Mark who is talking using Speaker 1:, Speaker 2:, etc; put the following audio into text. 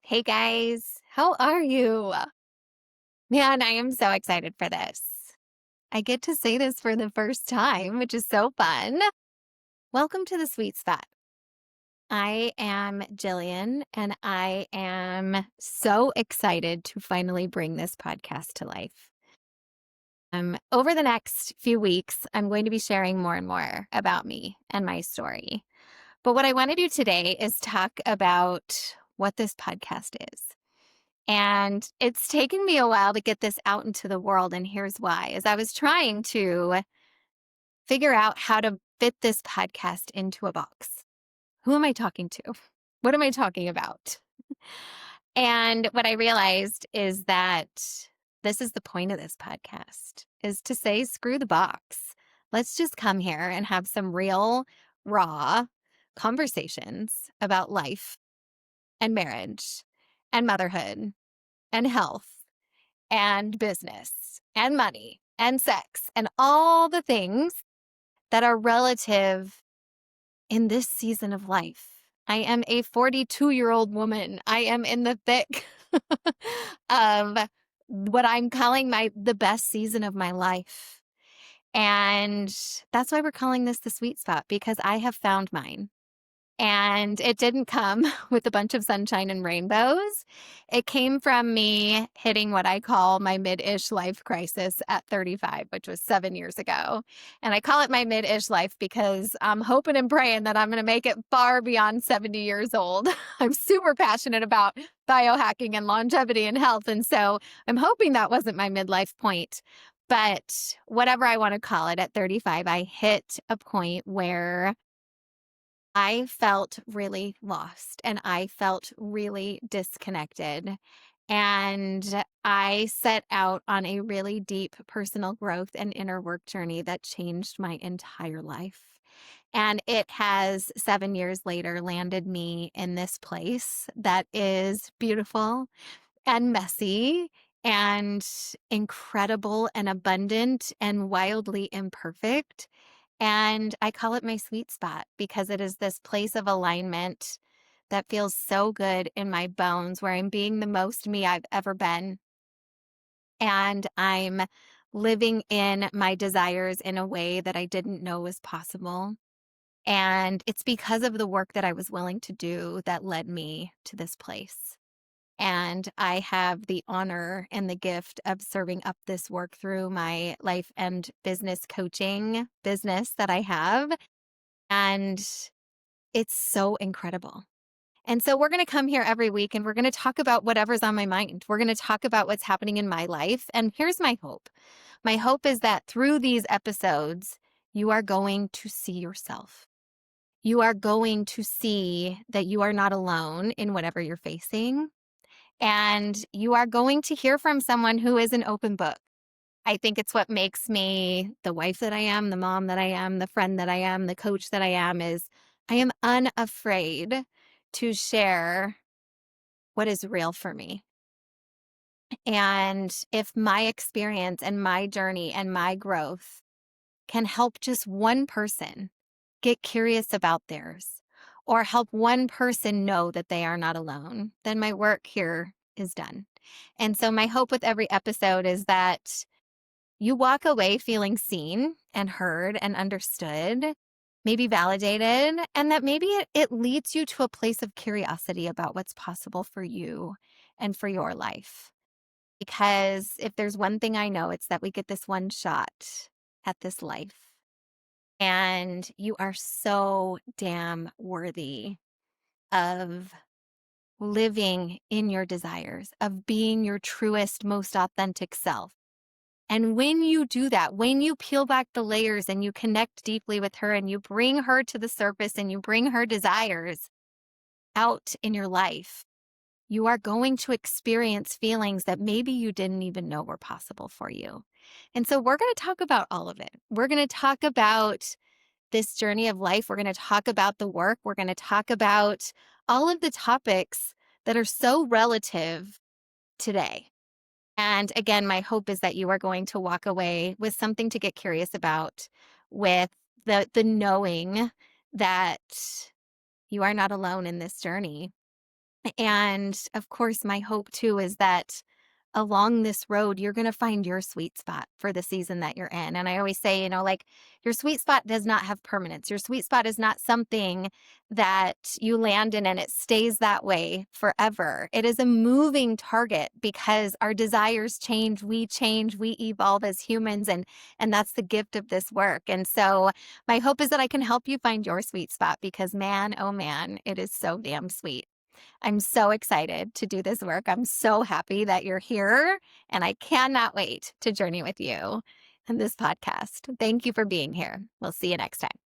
Speaker 1: Hey guys, how are you? Man, I am so excited for this. I get to say this for the first time, which is so fun. Welcome to the Sweet Spot. I am Jillian, and I am so excited to finally bring this podcast to life. Over the next few weeks, I'm going to be sharing more and more about me and my story. But what I want to do today is talk about what this podcast is. And it's taken me a while to get this out into the world, and here's why. As I was trying to figure out how to fit this podcast into a box. Who am I talking to? What am I talking about? And what I realized is that this is the point of this podcast, is to say, screw the box. Let's just come here and have some real, raw conversations about life and marriage and motherhood and health and business and money and sex and all the things that are relative in this season of life. I am a 42-year-old woman. I am in the thick of what I'm calling the best season of my life. And that's why we're calling this the sweet spot, because I have found mine. And it didn't come with a bunch of sunshine and rainbows. It came from me hitting what I call my mid-ish life crisis at 35, which was 7 years ago. And I call it my mid-ish life because I'm hoping and praying that I'm going to make it far beyond 70 years old. I'm super passionate about biohacking and longevity and health. And so I'm hoping that wasn't my midlife point. But whatever I want to call it, at 35, I hit a point where I felt really lost and I felt really disconnected. And I set out on a really deep personal growth and inner work journey that changed my entire life. And it has 7 years later landed me in this place that is beautiful and messy and incredible and abundant and wildly imperfect. And I call it my sweet spot because it is this place of alignment that feels so good in my bones, where I'm being the most me I've ever been. And I'm living in my desires in a way that I didn't know was possible. And it's because of the work that I was willing to do that led me to this place. And I have the honor and the gift of serving up this work through my life and business coaching business that I have. And it's so incredible. And so we're going to come here every week and we're going to talk about whatever's on my mind. We're going to talk about what's happening in my life. And here's my hope. My hope is that through these episodes, you are going to see yourself. You are going to see that you are not alone in whatever you're facing. And you are going to hear from someone who is an open book. I think it's what makes me the wife that I am, the mom that I am, the friend that I am, the coach that I am. I am unafraid to share what is real for me. And if my experience and my journey and my growth can help just one person get curious about theirs, or help one person know that they are not alone, then my work here is done. And so my hope with every episode is that you walk away feeling seen and heard and understood, maybe validated, and that maybe it leads you to a place of curiosity about what's possible for you and for your life. Because if there's one thing I know, it's that we get this one shot at this life. And you are so damn worthy of living in your desires, of being your truest, most authentic self. And when you do that, when you peel back the layers and you connect deeply with her and you bring her to the surface and you bring her desires out in your life, you are going to experience feelings that maybe you didn't even know were possible for you. And so we're going to talk about all of it. We're going to talk about this journey of life. We're going to talk about the work. We're going to talk about all of the topics that are so relative today. And again, my hope is that you are going to walk away with something to get curious about, with the knowing that you are not alone in this journey. And of course, my hope too is that along this road, you're going to find your sweet spot for the season that you're in. And I always say, like your sweet spot does not have permanence. Your sweet spot is not something that you land in and it stays that way forever. It is a moving target because our desires change, we evolve as humans, and that's the gift of this work. And so my hope is that I can help you find your sweet spot because man, oh man, it is so damn sweet. I'm so excited to do this work. I'm so happy that you're here, and I cannot wait to journey with you in this podcast. Thank you for being here. We'll see you next time.